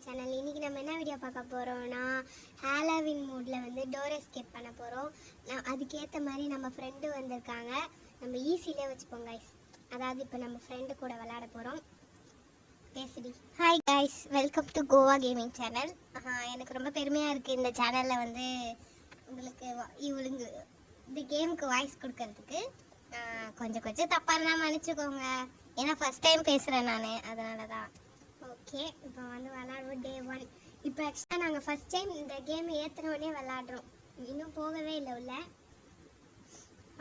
Channel. இன்னைக்கு நம்ம என்ன வீடியோ பார்க்க போறோம்னா ஹாலோவின் மூட்ல வந்து டோர் எஸ்கேப் பண்ண போறோம். அதுக்கேற்ற மாதிரி நம்ம ஃப்ரெண்டு வந்திருக்காங்க. நம்ம ஈஸியிலே வச்சுப்போம் கைஸ். அதாவது இப்போ நம்ம ஃப்ரெண்டு கூட விளையாட போறோம். பேசுடி. Hi guys, welcome to Goa gaming channel. எனக்கு ரொம்ப பெருமையாக இருக்குது இந்த சேனலில் வந்து உங்களுக்கு இவளுங்க இந்த கேமுக்கு வாய்ஸ் கொடுக்கறதுக்கு. கொஞ்சம் தப்பாக இருந்தால் மன்னிச்சுக்கோங்க, ஏன்னா ஃபஸ்ட் டைம் பேசுகிறேன் நான், அதனால தான். ஓகே, இப்போ வந்து விளாடுவோம் டே 1. இப்போ ஆக்சுவலாக நாங்கள் ஃபஸ்ட் டைம் இந்த கேம் ஏற்றினோடனே விளாட்றோம், இன்னும் போகவே இல்லை உள்ள.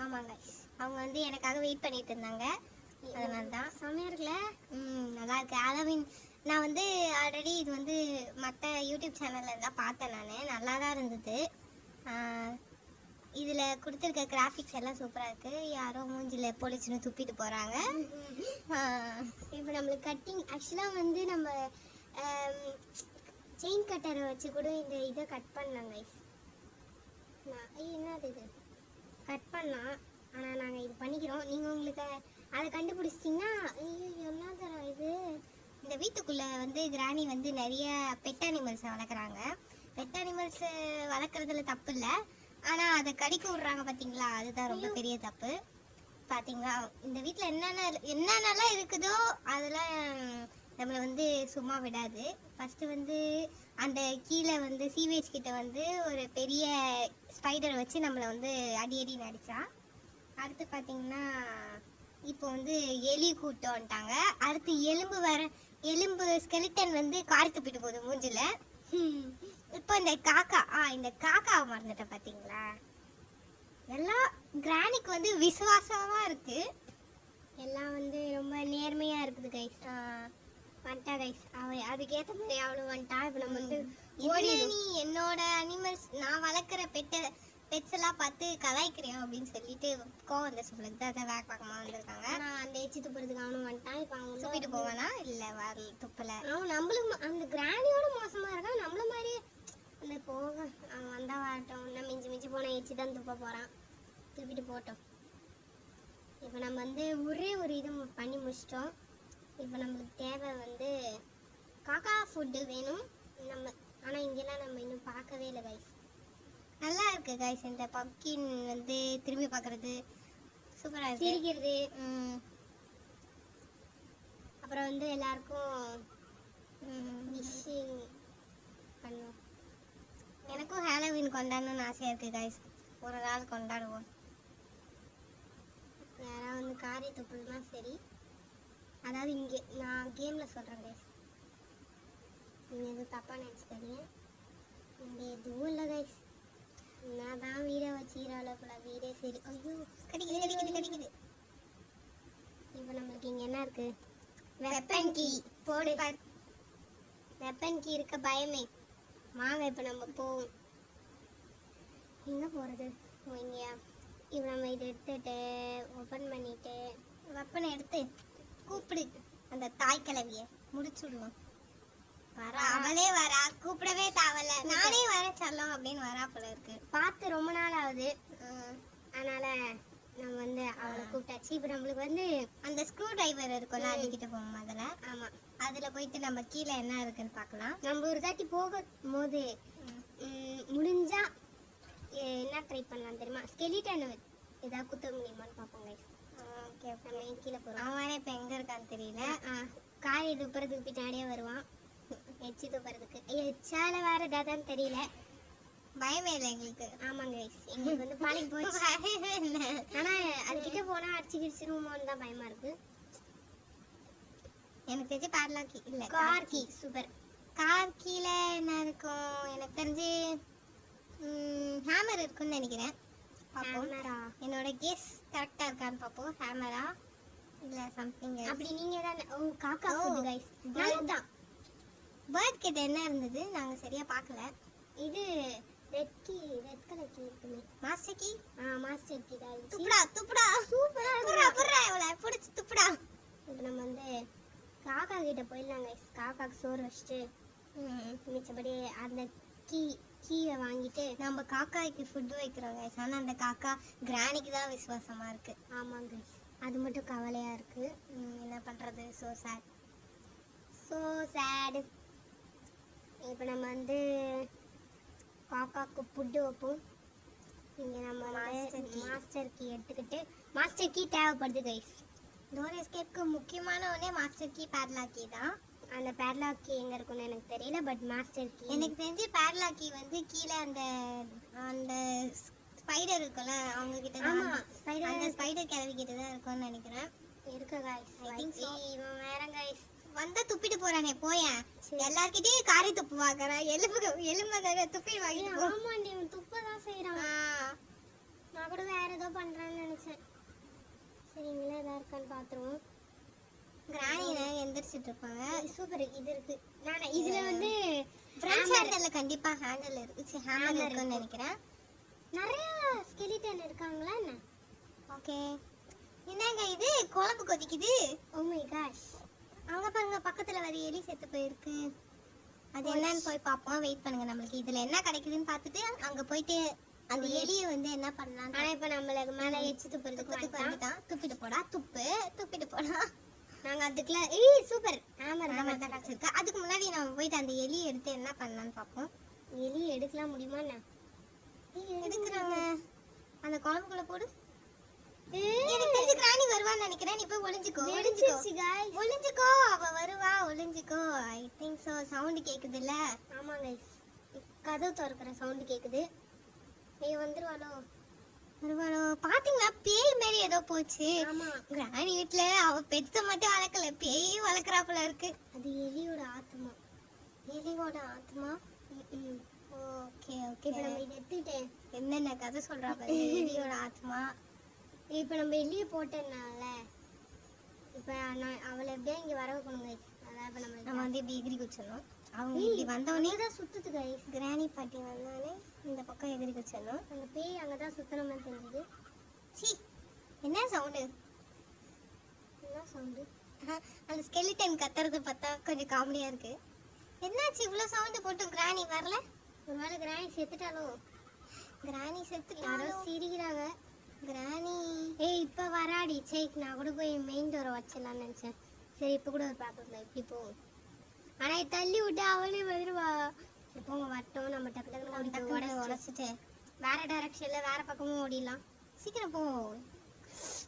ஆமாங்க, அவங்க வந்து எனக்காக வெயிட் பண்ணிட்டு இருந்தாங்க, அதனால தான். செம்மையாக இருக்குல்ல? நல்லா இருக்கு. ஹாலோவின் நான் வந்து ஆல்ரெடி இது வந்து மற்ற யூடியூப் சேனலில் தான் பார்த்தேன் நான், நல்லா தான் இருந்தது. இதில் கொடுத்துருக்க கிராஃபிக்ஸ் எல்லாம் சூப்பராக இருக்குது. யாரோ மூஞ்சில் போலீஸ்னு துப்பிட்டு போகிறாங்க. இப்போ நம்மளுக்கு கட்டிங் ஆக்சுவலாக வந்து நம்ம செயின் கட்டரை வச்சு கூட இந்த இதை கட் பண்ணாங்க. என்னது இது கட் பண்ணலாம், ஆனால் நாங்கள் இது பண்ணிக்கிறோம். நீங்கள் உங்களுக்கு அதை கண்டுபிடிச்சிட்டிங்கன்னா என்ன தரோம் இது. இந்த வீட்டுக்குள்ளே வந்து கிராணி வந்து நிறைய பெட் அனிமல்ஸை வளர்க்குறாங்க. பெட் அனிமல்ஸு வளர்க்குறதுல தப்பு இல்லை, ஆனால் அதை கடிக்க விட்றாங்க பார்த்தீங்களா, அதுதான் ரொம்ப பெரிய தப்பு. பார்த்தீங்களா, இந்த வீட்டில் என்னென்னலாம் இருக்குதோ அதெல்லாம் நம்மளை வந்து சும்மா விடாது. ஃபஸ்ட்டு வந்து அந்த கீழே வந்து சீவேஜ் கிட்ட வந்து ஒரு பெரிய ஸ்பைடர் வச்சு நம்மளை வந்து அடி நடித்தான். அடுத்து பார்த்தீங்கன்னா இப்போ வந்து எலி கூட்டு வந்துட்டாங்க. அடுத்து எலும்பு ஸ்கெலிட்டன் வந்து காரி துப்பிட்டு போகுது மூஞ்சில். இப்போ இந்த காக்காவை மறந்துட்டேன் பார்த்தீங்களா. எல்லாம் கிரானிக்கு வந்து விசுவாசமாக இருக்குது, எல்லாம் வந்து ரொம்ப நேர்மையாக இருக்குது கைஸ். வந்துட்டா கைஸ், அதுக்கேற்ற மாதிரி அவ்வளோ வந்துட்டா. இப்போ நம்ம வந்து நீ என்னோட அனிமல்ஸ் நான் வளர்க்குற பெட்ஸ் எல்லாம் பார்த்து கலாய்க்கிறேன் அப்படின்னு சொல்லிட்டு கோவம் வந்து சொல்லுறது தான். அதை வேகமாக வந்திருக்காங்க. ஆனால் அந்த எச்சி துப்புறதுக்கு அவனும் வந்துட்டான். இப்போ அவங்க துப்பிட்டு போவானா? இல்லை, வரல, துப்பலை. அவன் நம்மளுக்கு அந்த கிரானியோட மோசமாக இருக்கான், நம்மள மாதிரியே. அந்த போக அவன் வந்தால் வரட்டும், இன்னும் மிஞ்சி போனால் எச்சி தான் துப்ப போகிறான், துப்பிட்டு போட்டோம். இப்போ நம்ம வந்து ஒரே ஒரு இது பண்ணி முடிச்சிட்டோம். இப்போ நம்மளுக்கு தேவை வந்து காக்கா ஃபுட்டு வேணும் நம்ம. ஆனால் இங்கெல்லாம் நம்ம இன்னும் பார்க்கவே இல்லை கைஸ். நல்லா இருக்கு கைஸ், இந்த பம்கின் வந்து திரும்பி பார்க்குறது சூப்பராக இருக்கு, சிரிக்கிறது. அப்புறம் வந்து எல்லாருக்கும் விஷிங் பண்ணுவோம். எனக்கும் ஹாலோவின் கொண்டாடணும்னு ஆசையாக இருக்குது கைஸ், ஒரு நாள் கொண்டாடுவோம். யாராவது வந்து காரி துப்புனா சரி, அதாவது இங்கே நான் கேமில் சொல்கிறேன் கைஸ், நீங்கள் எதுவும் தப்பாக நினச்சிக்காதீங்க. இங்கே எதுவும் இல்லை கைஸ், நான் தான் வீடை வச்சுக்கிற வீடே சரி. ஐயோ, கிடைக்குது. இப்போ நம்மளுக்கு இங்கே என்ன இருக்குது? வெப்பன் கீ போடு. வெப்பன் கீ இருக்க பயமே. வாங்க இப்போ நம்ம போவோம். எங்கே போகிறது? இங்கேயா? இப்போ நம்ம இதை எடுத்துட்டு ஓப்பன் பண்ணிட்டு வெப்பனை எடுத்து கூப்பிடு அந்த தாய் கிழவியை முடிச்சு விடுவோம். அவளே வரா, கூப்பிடவே தேவையில்ல, நானே வர சொல்லலாம் அப்படின்னு வரா போல இருக்கு. பார்த்து ரொம்ப நாள் ஆகுது, அதனால நம்ம வந்து அவளை கூப்பிட்டாச்சு. இப்போ நம்மளுக்கு வந்து அந்த ஸ்க்ரூ டிரைவர் இருக்கும்ல, அதுக்கிட்ட போவோம் அதில். ஆமாம், அதில் போயிட்டு நம்ம கீழே என்ன இருக்குன்னு பார்க்கலாம். நம்ம ஒரு தாட்டி போகும்போது முடிஞ்சா என்ன ட்ரை பண்ணலாம் தெரியுமா? ஸ்கெலிட்டன் ஏதாவது குத்த முடியுமான்னு பார்ப்போம் கைஸ். ஓகே, நம்ம கீழே போகிறோம். அவன் இப்போ எங்கே இருக்கான்னு தெரியல. காரி துப்புறதுக்கு பின்னாடியே வருவான், எச்சி துப்புறதுக்கு. எச்சால வேறு ஏதாதான் தெரியல. பயமே இல்லை எங்களுக்கு. ஆமாங்க கைஸ், எங்களுக்கு வந்து பழகி போச்சு. ஆனால் அதுக்கிட்ட போனால் அடிச்சு கிடிச்சிருவோமோன்னு தான் பயமாக இருக்குது. எனக்கு தெரிஞ்சு பேட்லாக் கீ இல்லை, கார் கீ. சூப்பர். கார் கீழே என்ன இருக்கும்? எனக்கு தெரிஞ்சு ஹேமர் இருக்குன்னு நினைக்கிறேன். பார்ப்போம், என்னோட கெஸ் கரெக்டாக இருக்கான்னு பார்ப்போம். ஹேமரா இல்லை சம்திங் அப்படி. நீங்கள் தான் காக்கா ஃபுட் கைஸ். நல்லதுதான். பேர்ட் கிட்ட என்ன இருந்தது நாங்கள் சரியாக பார்க்கல. இது ரெட் கலர் கீ இருக்குமே, மாஸ்டர் கீ. மாஸ்டர் கீ தான். துப்புடா சூப்பராக இவ்வளோ பிடிச்சி துப்புடா. இப்போ நம்ம வந்து காக்கா கிட்ட போயிடலாம் கைஸ். காக்காக்கு சோறு வச்சுட்டு மிச்சபடி அந்த கீயை வாங்கிட்டு நம்ம காக்காய்க்கு ஃபுட்டு வைக்கிறோம் கைஸ். ஆனால் அந்த காக்கா கிரானிக்கு தான் விசுவாசமாக இருக்குது. ஆமாங்க, அது மட்டும் கவலையாக இருக்குது. என்ன பண்ணுறது? So sad. லாக்கு புட்டு வைப்போம். இங்கே நம்ம மாஸ்டர் கீ எடுத்துக்கிட்டு மாஸ்டர் கீ தேவைப்படுது கைஸ். டோர் எஸ்கேப்க்கு முக்கியமான ஒன்றே மாஸ்டர் கீ பேட்லாக் கீ தான். அந்த பேட்லாக் கீ எங்கே இருக்குன்னு எனக்கு தெரியல, பட் மாஸ்டர் கீ எனக்கு தெரிஞ்சு பேட்லாக் கீ வந்து கீழே அந்த அந்த ஸ்பைடர் இருக்குல்ல அவங்க கிட்ட தான், அந்த ஸ்பைடர் கிளவி கிட்ட தான் இருக்கும்னு நினைக்கிறேன். இருக்கு கைஸ். இவன் வேற கைஸ் வந்தா துப்பிட்டு போறானே போயேன். எல்லார்கிட்டயும் காரி துப்பு வாங்குறான். எலும்பு துப்பி வாங்கிட்டு போ. ஆமாண்டி இவன் துப்ப தான் செய்யறான். நான் கூட வேற ஏதோ பண்றான்னு நினைச்சேன். சரிங்களா ஏதா இருக்கான்னு பாத்துருவோம். கிராணி எந்திரிச்சிட்டு இருப்பாங்க. சூப்பர். இது இருக்கு. நான் இதுல வந்து ஃப்ரண்ட் ஹேண்டல்ல கண்டிப்பா ஹேண்டில் இருக்கு, ஹேமர் இருக்குன்னு நினைக்கிறேன். நிறைய ஸ்கெலிட்டன் இருக்காங்களா என்ன? ஓகே. என்னங்க இது குழம்பு கொதிக்குது. Oh my gosh. அவங்க பாருங்க பக்கத்துல வர எலி செத்து போயிருக்கு. அது என்னன்னு போய் பார்ப்போம். வெயிட் பண்ணுங்க, நம்மளுக்கு இதுல என்ன கிடைக்குதுன்னு பார்த்துட்டு அங்க போயிட்டு அந்த எலியை வந்து என்ன பண்ணலாம். ஆனா இப்ப நம்மளுக்கு மேல எச்சு துப்புறதுக்கு வந்துட்டான். துப்பிட்டு போடா, துப்பிட்டு போடா. நாங்க அதுக்குள்ள சூப்பர் ஹேமர் தான் கிடைச்சிருக்கு. அதுக்கு முன்னாடி நம்ம போயிட்டு அந்த எலியை எடுத்து என்ன பண்ணலாம்னு பார்ப்போம். எலி எடுக்கலாம் முடியுமா என்ன? எடுக்கிறாங்க. அந்த குழம்புக்குள்ள போடு. எனக்கு தெரிஞ்சு கிராணி வருவான்னு நினைக்கிறேன். நீ போய் ஒளிஞ்சுக்கோ. ஒளிஞ்சுக்கோ, அவ வருவா. ஒளிஞ்சுக்கோ. I think so. சவுண்ட் கேக்குது இல்ல? ஆமா கைஸ், கதவு திறக்கிற சவுண்ட் கேக்குது. வந்துருவாளோ? பாத்தீங்களா பேய் மாதிரி ஏதோ போச்சு. ஆமா, கிராணி வீட்டுல அவ பெத்த மட்டும் வளர்க்கல, பேய் வளர்க்கறாப்புல இருக்கு. அது எலியோட ஆத்மா. எலியோட ஆத்மா. Okay okay. இப்ப நம்ம இதை எடுத்துட்டேன். என்னென்ன கதை சொல்றா பாரு. எலியோட ஆத்மா. இப்ப நம்ம எலியை போட்டதுனால இப்ப அவளை எப்படியா இங்க வர வைக்கணும் கைஸ். அதான் இப்ப நம்ம வந்து இப்படி எகிரி குச்சிடணும். அவங்க இப்படி வந்தவனே தான் சுத்துது கைஸ். கிராணி பாட்டி வந்தானே இந்த பக்கம் எகிரி குச்சிடணும். அந்த பேய் அங்கதான் சுத்தணும்னு தெரிஞ்சது. சி என்ன சவுண்டு? என்ன சவுண்டு? அந்த ஸ்கெலிட்டன் கத்துறது பார்த்தா கொஞ்சம் காமெடியா இருக்கு. என்னாச்சு இவ்வளவு சவுண்ட் போட்டு கிராணி வரல? ஒருவேளை கிராணி செத்துட்டாலோ? கிராணி செத்து யாரோ சிரிக்கிறாங்க. கிராணி இப்ப வராடி. சரி நான் கூட போய் மெயின் டோரை வச்சிடலாம்னு நினைச்சேன். சரி இப்ப கூட ஒரு பாக்கலாம் இப்படி போகும். ஆனா தள்ளி விட்டு அவளே வந்துருவா. இப்போ வட்டம் நம்ம டக்கு டக்குன்னு உடச்சிட்டு வேற டைரக்ஷன்ல வேற பக்கமும் ஓடிடலாம். சீக்கிரம் போ.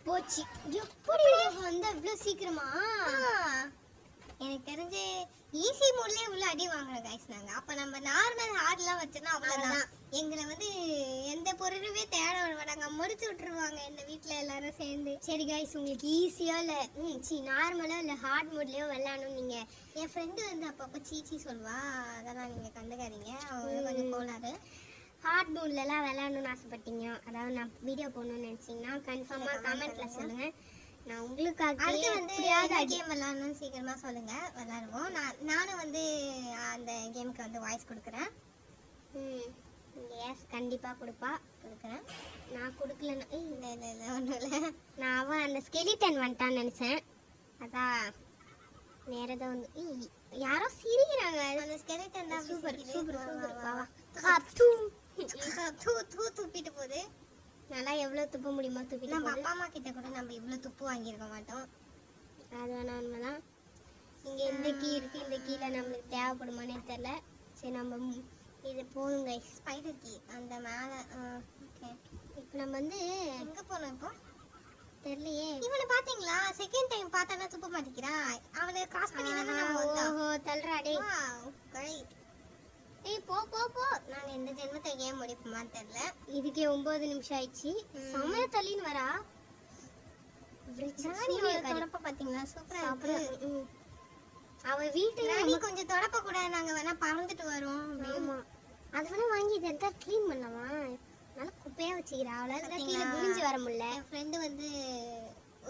போச்சு. எப்படி வந்து இவ்வளவு சீக்கிரமா? எனக்கு தெரிஞ்சு ஈஸி மோட்லயே உள்ள அடி வாங்குறோம் கைஸ் நாங்க. அப்ப நம்ம நார்மல் ஹார்ட்லாம் வச்சோம்னா அவ்வளவுதான். எங்களை வந்து எந்த பொருளுமே தேட விட மாட்டாங்க, முடிச்சு விட்டுருவாங்க இந்த வீட்டுல எல்லாரும் சேர்ந்து. சரி கைஸ், உங்களுக்கு ஈஸியா இல்ல நார்மலா இல்ல ஹார்ட் மோட்லயோ விளையாடணும். நீங்க என் ஃப்ரெண்டு வந்து அப்பப்போ சீச்சி சொல்வா, அதெல்லாம் நீங்க கண்டுக்காதீங்க. அவங்க கொஞ்சம் கோளாறு. ஹார்ட் மோட்ல எல்லாம் விளையாடணும்னு ஆசைப்பட்டீங்க, அதாவது நான் வீடியோ போடணும்னு நினைச்சீங்கன்னா கன்ஃபார்மா கமெண்ட்ல சொல்லுங்க. நான் உங்களுக்கு அடுத்து வந்து கேம் விளையாடணும்னு சீக்கிரமா சொல்லுங்க, விளையாடுவோம். நானும் வந்து அந்த கேமுக்கு வந்து வாய்ஸ் கொடுக்குறேன். எஸ் கண்டிப்பா கொடுக்குறேன். நான் கொடுக்கலன்னா இல்லை ஒன்றும் இல்லை. நான் அவன் அந்த ஸ்கெலிட்டன் வந்துட்டான்னு நினைச்சேன். அதான் வேற ஏதோ வந்து யாரோ சிரிக்கிறாங்க. அந்த ஸ்கெலிட்டன் தான். Super super super. துப்பிட்டு போகுது. நல்லா எவ்வளவு துப்ப முடியுமா துப்பிட்டு. நம்ம அப்பா அம்மா கிட்ட கூட நம்ம இவ்வளவு துப்பு வாங்கியிருக்க மாட்டோம். அது வேணா உண்மைதான். இங்க இந்த கீ இருக்கு, இந்த கீழே நம்மளுக்கு தேவைப்படுமானே தெரியல. சரி நம்ம இது போதுங்க. ஸ்பைடர் கீ அந்த மேலே. ஓகே, இப்போ நம்ம வந்து எங்கே போனோம் இப்போ தெரியலையே. இவனை பார்த்தீங்களா? செகண்ட் டைம் பார்த்தானா துப்ப மாட்டேங்கிறான். அவனை கிராஸ் பண்ணி தானே நம்ம வந்தோம். ஓஹோ தள்ளுறா டேய். ரைட். போ போ போ. நாங்க இந்த ஜென்மத்தை ஏன் முடிப்போமான்னு தெரியல. இதுக்கே 9 நிமிஷம் ஆயிடுச்சு. சமய தள்ளின்னு வரா. தொடப்ப பாத்தீங்களா? சூப்பரா இருக்கு. அவ வீட்டுல நீ கொஞ்சம் தொடப்ப கூட நாங்க வேணா பறந்துட்டு வரோம். ஆமா, அது வேணா வாங்கி இதை க்ளீன் பண்ணலாமா? நல்லா குப்பையா வச்சுக்கிறா. அவளால கீழே குனிஞ்சு வர முடியல. என் ஃப்ரெண்டு வந்து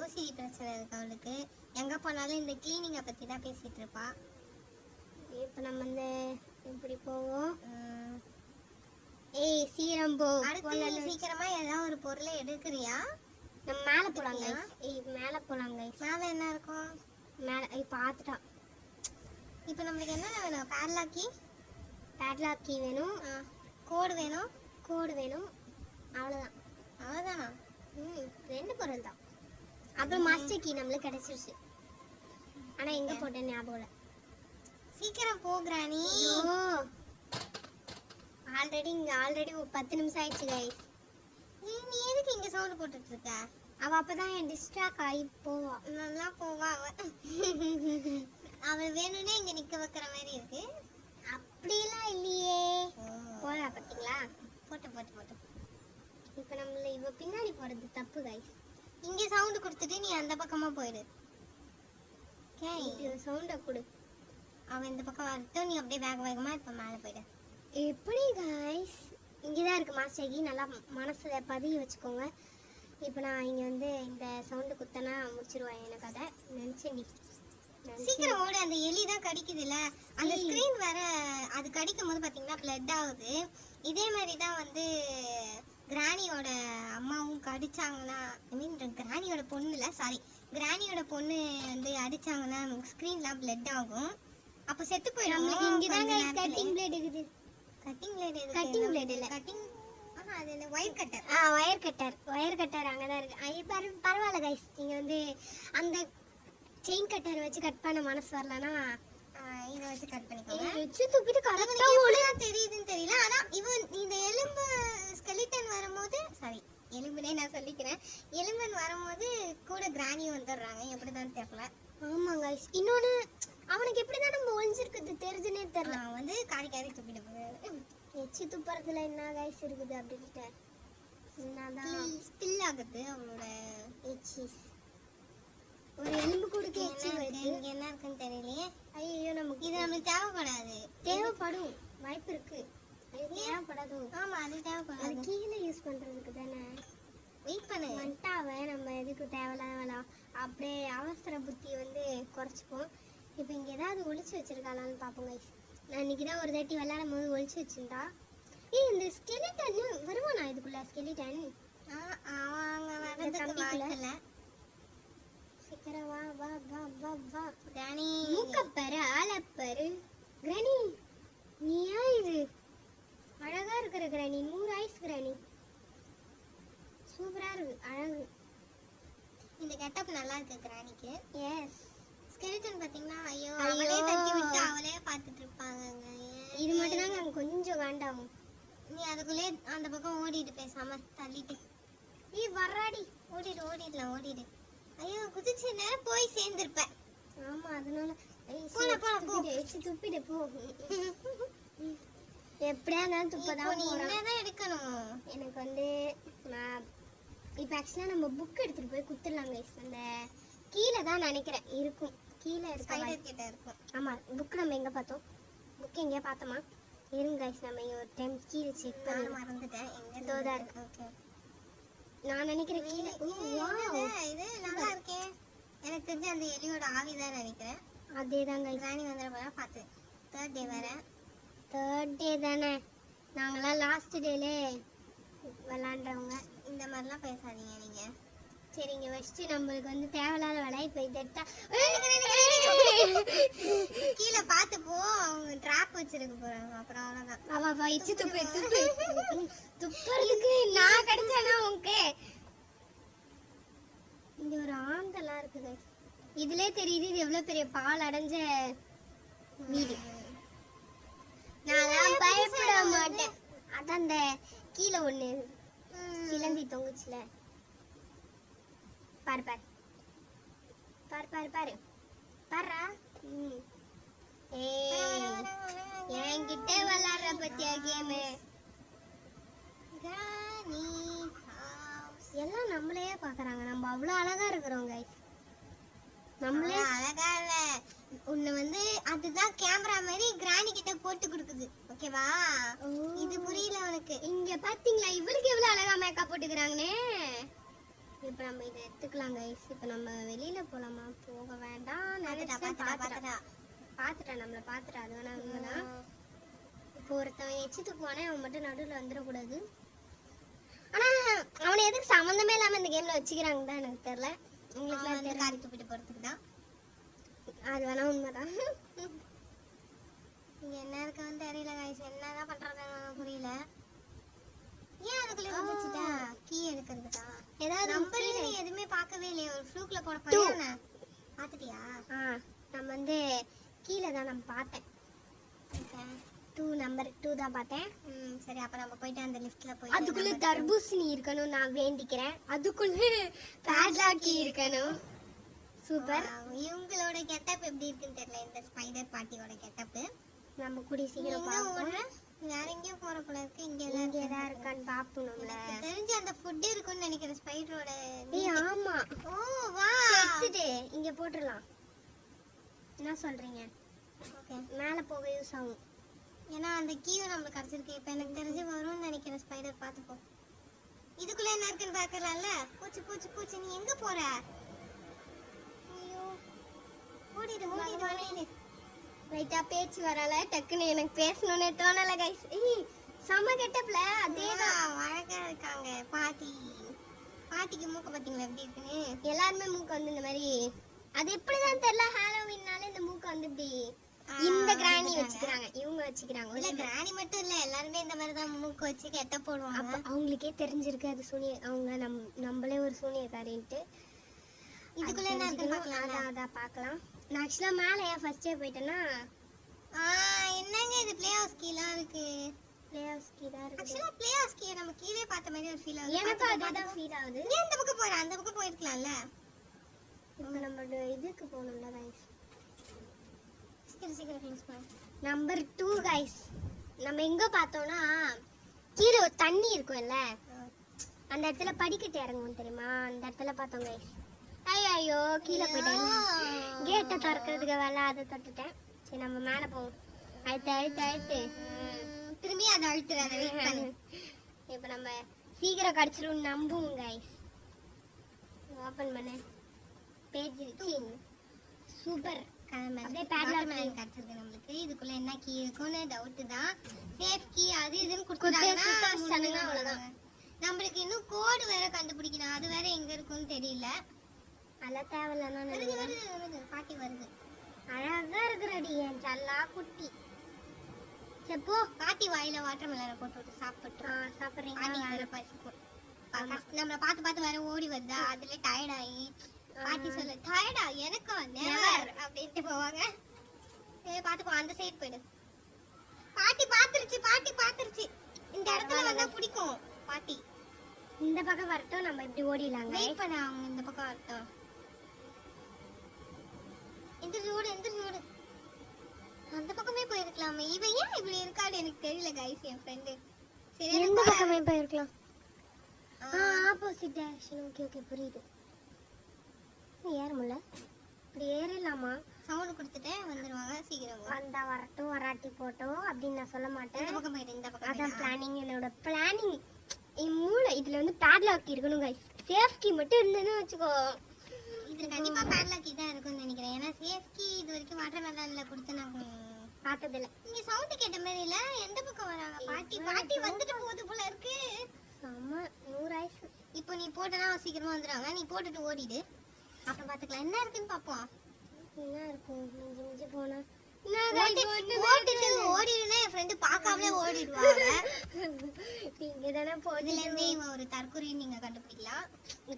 ஓசிடி பிரச்சனை இருக்கு அவளுக்கு. எங்க போனாலும் இந்த கிளீனிங்கை பத்தி தான் பேசிட்டு இருப்பா. இப்ப நம்ம வந்து இப்படி போவோம். சீரம் போ. அடுத்து சீக்கிரமா ஏதாவது ஒரு பொருளை எடுக்கிறியா? நம்ம மேல போலாங்க. மேல போலாங்க. மேல என்ன இருக்கும்? மேல பாத்துட்டான். இப்ப நம்மளுக்கு என்ன வேணும்? பேட்லாக் கீ வேணும், கோடு வேணும். அவ்வளவுதான். அவ்வளவுதானா? 2 பொருள் தான். அப்புறம் மாஸ்டர் கீ நம்மளுக்கு கிடைச்சிருச்சு. ஆனா எங்க போட்டேன்னு ஞாபகம் இல்லை. சீக்கிரம் போ கிராணி. ஆல்ரெடி 10 நிமிஷம் ஆயிடுச்சு கைஸ். நீ எதுக்கு இங்க சவுண்ட் போட்டுட்டு இருக்க? அவ அப்பதான் என் டிஸ்ட்ராக்ட் ஆகி போவா. நல்லா போவா அவ. அவள் வேணும்னே இங்க நிக்க வைக்கிற மாதிரி இருக்கு. அப்படிலாம் இல்லையே. போறா பாத்தீங்களா? போட்டு இப்ப நம்மள இவ பின்னாடி போறது தப்பு கைஸ். இங்க சவுண்ட் கொடுத்துட்டு நீ அந்த பக்கமா போயிடு. சவுண்ட கொடு. அவன் இந்த பக்கம் வரட்டும், நீ அப்படியே வேகமா இப்ப மேல போயிடு. எப்படி கைஸ்? இங்கதான் இருக்கு மாஸ்டர் கீ. நல்லா மனசுல பதிய வச்சுக்கோங்க. இப்ப நான் இங்க வந்து இந்த சவுண்ட் குத்தனா முடிச்சிருவேன். எனக்கு அதை நினைச்சு நீ சீக்கிரம் ஓடு. அந்த எலி தான் கடிக்குதுல்ல, அந்த ஸ்கிரீன் வேற அது கடிக்கும் போது பாத்தீங்கன்னா பிளட் ஆகுது. இதே மாதிரி தான் வந்து கிராணியோட அம்மாவும் கடிச்சாங்கன்னா, ஐ மீன் கிராணியோட பொண்ணு இல்ல, சாரி, கிராணியோட பொண்ணு வந்து அடிச்சாங்கன்னா ஸ்கிரீன்லாம் பிளட் ஆகும். அப்ப செத்து போயிடும். நம்மளுக்கு இங்கதான் கைஸ் கட்டிங் பிளேட் இருக்குது. கட்டிங் பிளேட் எது? கட்டிங் பிளேட் இல்ல, கட்டிங் அது என்ன, ஒயர் கட்டர். ஒயர் கட்டர் அங்கதான் இருக்கு. ஐ பரவாயில்ல கைஸ். நீங்க வந்து அந்த செயின் கட்டர் வச்சு கட் பண்ண மனசு வரலனா இத வச்சு கட் பண்ணிக்கோங்க. வச்சு தூக்கிட்டு கரெக்ட்டா ஒழுங்கா தெரியுதுன்னு தெரியல. ஆனா இவன் இந்த எலும்பு ஸ்கெலிட்டன் வரும்போது, சாரி எலும்புனே நான் சொல்லிக்கிறேன், எலும்பன் வரும்போது கூட கிராணி வந்துடுறாங்க. எப்படிதான் தெரியல. ஆமா கைஸ். இன்னொன்னு அவனுக்கு எப்படிதான் நம்ம ஒளிஞ்சிருக்குது தெரிஞ்சுனே தெரியல. அவன் வந்து காரி தூக்கிட்டு போறாரு. எச்சி துப்புறதுல என்ன கைஸ் இருக்குது அப்படின்ட்டு என்னதான் ஸ்பில் ஆகுது அவனோட எச்சி. ஒரு எலும்பு கொடுக்க எச்சி வருது. இங்க என்ன இருக்குன்னு தெரியலையே. ஐயோ நமக்கு இது நம்மளுக்கு தேவைப்படாது. தேவைப்படும், வாய்ப்பு இருக்கு. அது தேவைப்படாது. ஆமா அது தேவைப்படாது. அது கீழே யூஸ் பண்றதுக்கு தானே. வெயிட் பண்ணு. மண்டாவை நம்ம எதுக்கு தேவையில்லாத வேலை. அப்படியே அவசர புத்தி வந்து குறைச்சிப்போம். இப்போ இங்க ஏதாவது ஒளிச்சு வச்சிருக்காளான்னு பார்ப்போம் கைஸ். நான் இன்னைக்கு தான் ஒரு தாட்டி விளையாடும் போது ஒளிச்சு வச்சிருந்தா. இந்த ஸ்கெலிட்டன் வருவானா இதுக்குள்ள? ஸ்கெலிட்டன் அவங்க வரதுக்கு வாய்ப்பில்ல. சீக்கிரம் வா வா வா வா வா. கிராணி மூக்கப்பாரு, ஆளப்பாரு. கிராணி நீயா இது? அழகா இருக்கிற கிராணி. 100 ஐஸ் கிராணி. சூப்பரா இருக்கு, அழகு. இந்த கெட்டப் நல்லா இருக்கு கிராணிக்கு. எஸ். ஸ்கெலிட்டன் பாத்தீங்கன்னா ஐயோ அவளே தட்டி விட்டு அவளே பார்த்துட்டு இருப்பாங்க. இது மட்டும் தான் நாங்க கொஞ்சம் காண்டாகும். நீ அதுக்குள்ளே அந்த பக்கம் ஓடிட்டு பேசாம தள்ளிட்டு. நீ வர்றாடி. ஓடிடு. ஐயோ குதிச்சு நேரம் போய் சேர்ந்திருப்ப. ஆமா அதனால போ. எச்சி துப்பிடு போ. எப்படியா இருந்தாலும் துப்பதான். நீ என்னதான் எடுக்கணும்? எனக்கு வந்து நான் இப்போ ஆக்சுவலாக நம்ம புக் எடுத்துட்டு போய் குத்துடலாம் கைஸ். அந்த கீழே தான் நினைக்கிறேன் இருக்கும். கீழே ஸ்பைடர் கிட்ட இருக்கும். ஆமா புக் நம்ம எங்க பார்த்தோம்? புக் எங்கேயா பார்த்தோமா? இருங்க கைஸ், நம்ம ஒரு டைம் கீழே செக் பண்ணி மறந்துட்டேன். எங்க தான் இருக்கு. ஓகே நான் நினைக்கிறேன் கீழே. இது நல்லா இருக்கே. எனக்கு தெரிஞ்ச அந்த எலியோட ஆவிதான் நினைக்கிறேன். அதேதான் கைஸ். கிராணி வந்துட போறா பார்த்து. தேர்ட் டே வேற. தேர்ட் டே தானே. நாங்களாம் லாஸ்ட் டேலே விளாண்டுறவங்க. இந்த மாதிரிலாம் பேசாதீங்க நீங்க. சரிங்க ஃபர்ஸ்ட் நம்மளுக்கு வந்து தேவையில்லாத வேலை. இப்போ இதெட்டா கீழே பார்த்து போ. அவங்க ட்ராப் வச்சிருக்க போறாங்க. அப்புறம் அவ்வளவுதான். அவ இச்சு துப்புறதுக்கு நான் கிடைச்சானா உனக்கு? இங்க ஒரு ஆந்தெல்லாம் இருக்குது. இதுலயே தெரியுது இது எவ்வளவு பெரிய பால் அடைஞ்ச வீடு. நான் பயப்பட மாட்டேன். அதான் அந்த கீழே ஒண்ணு சிலந்தி தொங்குச்சுல. பாரு பாரு பாரு பாரு பாரு பாரா. என்கிட்ட விளையாடுற பத்தியா கேமு? எல்லாம் நம்மளையே பாக்குறாங்க. நம்ம அவ்வளவு அழகா இருக்கிறோம் கைஸ். நம்மளே அழகா இல்ல. உன்னை வந்து அதுதான் கேமரா மாதிரி கிராணி கிட்ட போட்டு கொடுக்குது. ஓகேவா? இது புரியல உனக்கு. இங்க பாத்தீங்களா இவளுக்கு எவ்வளவு அழகா மேக்கப் போட்டுக்கிறாங்கன்னு. இப்ப நம்ம இதை எடுத்துக்கலாம் கைஸ். இப்ப நம்ம வெளியில போலாமா? போக வேண்டாம். பாத்துட்டா நம்மள பாத்துட்டா. அது வேணா உண்மைதான். இப்போ ஒருத்தவன் எச்சி துப்புவானே, அவன் மட்டும் நடுவுல வந்துடக்கூடாது. ஆனா அவனை எதுக்கு சம்மந்தமே இல்லாம இந்த கேம்ல வச்சுக்கிறாங்க தான் எனக்கு தெரியல. உங்களுக்கு காரி துப்பிட்டு போறதுக்கு தான். அது வேணா உண்மைதான். இங்க என்ன இருக்குன்னு தெரியல கைஸ். என்னதான் பண்றாங்க புரியல. ஏன் அதுக்குள்ள வந்துச்சுடா? கீ எடுக்கிறதுக்கா? ஏதாவது நம்பர் நீ எதுவுமே பார்க்கவே இல்லையே. ஒரு ஃப்ளூக்ல போட போறியா? பாத்துட்டியா? நம்ம வந்து கீழே தான் நம்ம பார்த்தேன். 2 நம்ம நம்பர் 2 தான் பார்த்தேன். சரி அப்ப நம்ம போயிட்டு அந்த லிஃப்ட்ல போய் அதுக்குள்ள தர்பூசணி இருக்கணும் நான் வேண்டிக்கிறேன். அதுக்குள்ள பேட்லாக்கி இருக்கணும். சூப்பர். இவங்களோட கெட்டப் எப்படி இருக்குன்னு தெரியல, இந்த ஸ்பைடர் பார்ட்டியோட கெட்டப். நம்ம கூடி சீக்கிரம் பார்ப்போம். வேற எங்கேயும் போற போல இருக்கு. இங்க ஏதாவது இருக்கான்னு பாப்போம்ல. தெரிஞ்சு அந்த ஃபுட் இருக்குன்னு நினைக்கிறேன் ஸ்பைடரோட. ஏய் ஆமா. ஓ வா, எடுத்துட்டு இங்க போட்டுறலாம். என்ன சொல்றீங்க? ஓகே, மேல போக யூஸ் ஆகும். ஏன்னா அந்த கீயும் நம்மளுக்கு கிடைச்சிருக்கு. இப்போ எனக்கு தெரிஞ்சு வரும்னு நினைக்கிறேன் ஸ்பைடர். பார்த்துக்கோ, இதுக்குள்ள என்ன இருக்குன்னு பார்க்கலாம்ல. பூச்சி பூச்சி பூச்சி, நீ எங்க போற? ஐயோ, ஓடிடு ஓடிடு ஓடிடு. ரைட்டா பேச்சு வரல, டக்குன்னு எனக்கு பேசணும்னே தோணல கைஸ். ஏய் சம கெட்டப்ல அதேதான் அழகா இருக்காங்க. பாட்டிக்கு மூக்க பாத்தீங்களா எப்படி இருக்குன்னு? எல்லாருமே மூக்கு வந்து இந்த மாதிரி, அது எப்படிதான் தெரியல, ஹாலோவீன்னால இந்த மூக்கு வந்து இப்படி இந்த கிராணி வச்சுக்கிறாங்க, இவங்க வச்சுக்கிறாங்க. இல்ல கிராணி மட்டும் இல்ல, எல்லாருமே இந்த மாதிரி தான் மூக்கு வச்சு கெட்ட போடுவாங்க. அப்ப அவங்களுக்கே தெரிஞ்சிருக்கு அது சூனிய, அவங்க நம்மளே ஒரு சூனியக்காரின்ட்டு. இதுக்குள்ள என்ன இருக்குன்னு பார்க்கலாம். அதான் பார்க்கலாம். நான் ஆக்சுவலா மேல ஏன் ஃபர்ஸ்டே போயிட்டேன்னா, என்னங்க இது பிளே ஹவுஸ் கீழலாம் இருக்கு. பிளே ஹவுஸ் கீ தான் இருக்கு. ஆக்சுவலா பிளே ஹவுஸ் கீ நம்ம கீழே பார்த்த மாதிரி ஒரு ஃபீல் ஆகுது. எனக்கு அதுதான் ஃபீல் ஆகுது. ஏன் இந்த பக்கம் போற? அந்த பக்கம் போயிருக்கலாம்ல. இப்போ நம்ம இதுக்கு போகணும்ல கைஸ். சீக்கிரம் சீக்கிரம் க்ளோஸ் பண்ணு. Number 2 guys. நம்ம எங்க பார்த்தோம்னா கீழே ஒரு தண்ணி இருக்கும்ல, அந்த இடத்துல படிக்கட்டு இறங்கும் தெரியுமா, அந்த இடத்துல பார்த்தோம் கைஸ். ஐயோ கீழே போயிட்டேன். கேட்டை திறக்கிறதுக்கு வேலை அதை தொட்டுட்டேன். சரி நம்ம மேலே போவோம். அழுத்து திரும்பி அதை அழுத்துறாங்க. வெயிட் பண்ணு. இப்போ நம்ம சீக்கிரம் கடிச்சிரும் நம்புவோம் கைஸ். ஓப்பன் பண்ணு. Page super. அப்படியே பேட்லாக் கிடைச்சிருக்கு நம்மளுக்கு. இதுக்குள்ள என்ன கீ இருக்கும்னு டவுட் தான். சேஃப் கீ அது இதுன்னு கொடுத்துட்டாங்கன்னா அவ்வளவுதான். நம்மளுக்கு இன்னும் கோடு வேற கண்டுபிடிக்கணும். அது வேற எங்க இருக்கும்னு தெரியல. அதெல்லாம் தேவையில்லைன்னா வருது பாட்டி வருது. அழகா இருக்கிறடி என் சல்லா குட்டி. செப்போ பாட்டி வாயில வாட்டர் மெலனை போட்டு விட்டு சாப்பிட்டு சாப்பிட்றீங்க. வேற பசிக்கும். நம்மள பார்த்து வேற ஓடி வருதா, அதுல டயர்ட் ஆகி பாட்டி சொல்ல டயர்டா எனக்கு நெவர் அப்படின்ட்டு போவாங்க. பாத்துக்கோ, அந்த சைடு போயிடு. பாட்டி பாத்துருச்சு. இந்த இடத்துல வந்தா பிடிக்கும் பாட்டி. இந்த பக்கம் வரட்டும், நம்ம இப்படி ஓடிடலாங்க. வெயிட் பண்ண, அவங்க இந்த பக்கம் வரட்டும். இந்த ரோடு அந்த பக்கமே போயிருக்கலாமே. இவன் ஏன் இப்படி இருக்கான்னு எனக்கு தெரியல கைஸ். என் ஃப்ரெண்டு சரி எந்த பக்கமே போயிருக்கலாம். Opposite direction. ஓகே புரியுது. ஏற முடியல, இப்படி ஏறலாமா? சவுண்ட் கொடுத்துட்டே வந்துருவாங்க. சீக்கிரம் வந்தா வரட்டும், வராட்டி போட்டோம் அப்படின்னு நான் சொல்ல மாட்டேன். இந்த பக்கம் போயிடு, இந்த பக்கம். அதான் பிளானிங். என்னோட பிளானிங் என் மூளை. இதுல வந்து பேட்லாக் இருக்கணும் கைஸ். சேஃப் கீ மட்டும் இருந்ததுன்னு வச்சுக்கோ. இது கண்டிப்பா பேட்லாக் தான் இருக்கும்னு நினைக்கிறேன். ஏன்னா சேஃப் கீ இது வரைக்கும் வாட்டர் மெலன்ல கொடுத்து நாங்க பார்த்ததில்ல. இங்க சவுண்ட் கேட்ட மாதிரி இல்ல. எந்த பக்கம் வராங்க? பாட்டி வந்துட்டு போகுது போல இருக்கு. செம்ம 100 ஆயிடுச்சு. இப்போ நீ போட்டனா சீக்கிரமா வந்துடுவாங்க. நீ போட்டுட்டு ஓடிடு, அப்புறம் பாத்துக்கலாம் என்ன இருக்குன்னு பாப்போம். என்ன இருக்கும் மிஞ்சி போனா போட்டுட்டு ஓடிடுனா என் ஃப்ரெண்டு பார்க்காமலே ஓடிடுவாங்க. நீங்க தானே இதுல இருந்தே இவன் ஒரு தற்கொலைன்னு நீங்க கண்டுபிடிக்கலாம்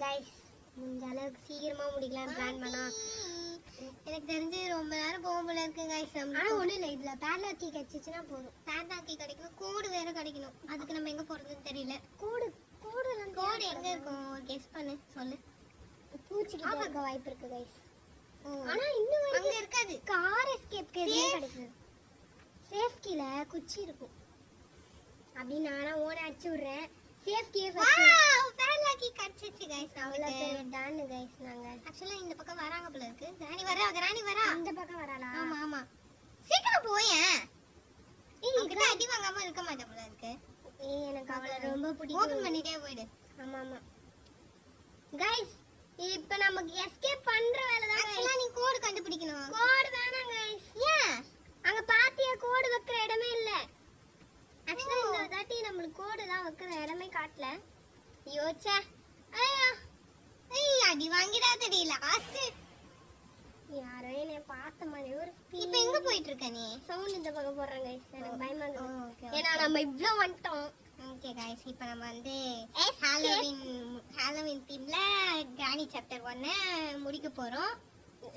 கைஸ். முடிஞ்ச அளவுக்கு சீக்கிரமா முடிக்கலாம் பிளான் பண்ணா. எனக்கு தெரிஞ்சு ரொம்ப நேரம் போகும்போல இருக்கு கைஸ். ஆனா ஒண்ணும் இல்லை, இதுல பேட்லாக் கீ கிடைச்சிச்சுன்னா போதும். பேட்லாக் கீ கிடைக்கணும், கோடு வேற கிடைக்கணும். அதுக்கு நம்ம எங்க போறதுன்னு தெரியல. கோடு எங்க இருக்கும்? ஒரு கெஸ் பண்ணு, சொல்லு. பூச்சிக்கு இருக்க வாய்ப்பு இருக்கு கைஸ். ஆனா இன்னும் அங்க இருக்காது. கார் எஸ்கேப்க்கு கிடைக்குது. சேஃப் கீல குச்சி இருக்கும். அப்படி நானா ஓட அடிச்சு விடுறேன். Safe key wow, padlock key கிடைச்சிச்சு கைஸ். அவ்வளவு டான் கைஸ். நாங்க ஆக்சுவலா இந்த பக்கம் வராங்க போல இருக்கு. கிராணி வரா. இந்த பக்கம் வரலாம். ஆமா சீக்கிரம் போயேன். இங்க அடி வாங்காம இருக்க மாட்டே போல இருக்கு. எனக்கு அவளை ரொம்ப பிடிக்கும். ஓபன் பண்ணிட்டே போயிடு. ஆமா கைஸ். இப்போ நமக்கு எஸ்கேப் பண்ற வேலை தான். ஆக்சுவலா நீ கோட் கண்டுபிடிக்கணும். கோட் வேணாம் கைஸ். ஏன்? அங்க பாத்தியா கோட் வைக்கிற இடமே இல்ல. ஆக்சுவலா இந்த தாட்டி நம்மளுக்கு கோடெல்லாம் வைக்கிற இடமே காட்டல. யோச்சே. ஐயோ அடி வாங்கிடாதடி. லாஸ்ட் யாரோ என்ன பார்த்த மாதிரி ஒரு இப்போ எங்க போயிட்டு இருக்க நீ? சவுண்ட் இந்த பக்கம் போடுறாங்க கைஸ். எனக்கு பயமா இருக்கு. ஏன்னா நம்ம இவ்ளோ வந்துட்டோம். ஓகே கைஸ், இப்போ நம்ம வந்து ஹாலோவீன் தீம்ல கிராணி சாப்டர் 1 முடிக்க போறோம்.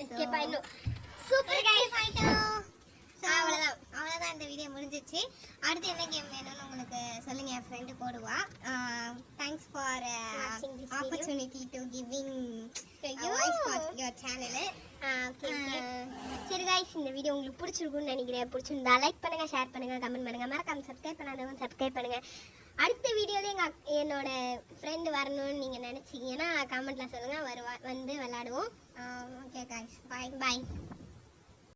எஸ்கேப் ஆயிடும். சூப்பர் கைஸ், ஆயிட்டோம். அவ்வளோதான் இந்த வீடியோ முடிஞ்சிச்சு. அடுத்து என்ன கேம் வேணும்னு உங்களுக்கு சொல்லுங்க, என் ஃப்ரெண்டு போடுவா. Thanks for opportunity to giving voice for your channel. சரி கைஸ், இந்த வீடியோ உங்களுக்கு பிடிச்சிருக்கும்னு நினைக்கிறேன். பிடிச்சிருந்தா லைக் பண்ணுங்க, ஷேர் பண்ணுங்க, கமெண்ட் பண்ணுங்க, மறக்காம சப்ஸ்கிரைப் பண்ணாதவங்க சப்ஸ்கிரைப் பண்ணுங்க. அடுத்த வீடியோவில் என்னோட ஃப்ரெண்டு வரணும்னு நீங்கள் நினச்சிங்கன்னா கமெண்ட்டில் சொல்லுங்கள், வந்து விளையாடுவோம். ஓகே கைஸ், பாய். பாய்.